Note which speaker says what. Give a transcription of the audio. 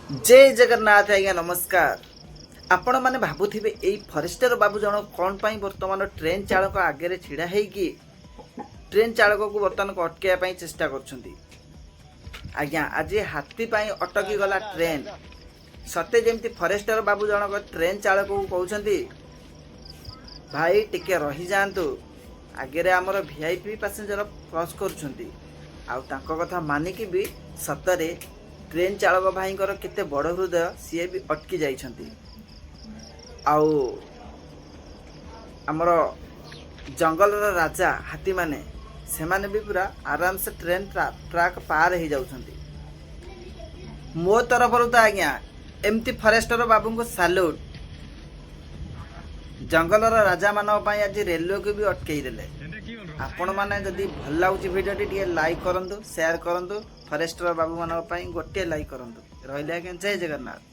Speaker 1: जय जगन्नाथ आज्ञा नमस्कार। आपण मैंने भावुवे यही फरेस्टर बाबू जन कौन पाई बर्तमान ट्रेन चालक आगे छिड़ा होगी ट्रेन चालक को बर्तमान को अटकैया चेष्टा कर आज्ञा आज हाथी अटकी गला ट्रेन सत्य जमी फरेस्टर बाबू जनक ट्रेन चालक को कहते भाई टिके रही जातु आगे आमर वीआईपी पैसेंजर क्रॉस कर कथा मानिकी भी सतरे ट्रेन चालक भाई केते बड़ हृदय सी भी अटकी जाइछंती। आउ आमर जंगल राजा हाथी माने से माने भी पूरा आराम से ट्रेन ट्रैक पार हो जाउछंती। मो तरफ तो आज्ञा एमती फरेस्टर बाबू को सैल्यूट। जंगल राजा मान आज रेलवे को भी अटकई देले। आपण मैंने जदि भल लगुच भिडियो लाइक करूँ, शेयर करूँ, फरेस्टर बाबू मान गोटे लाइक करूँ। रही आज्ञा जय जगन्नाथ।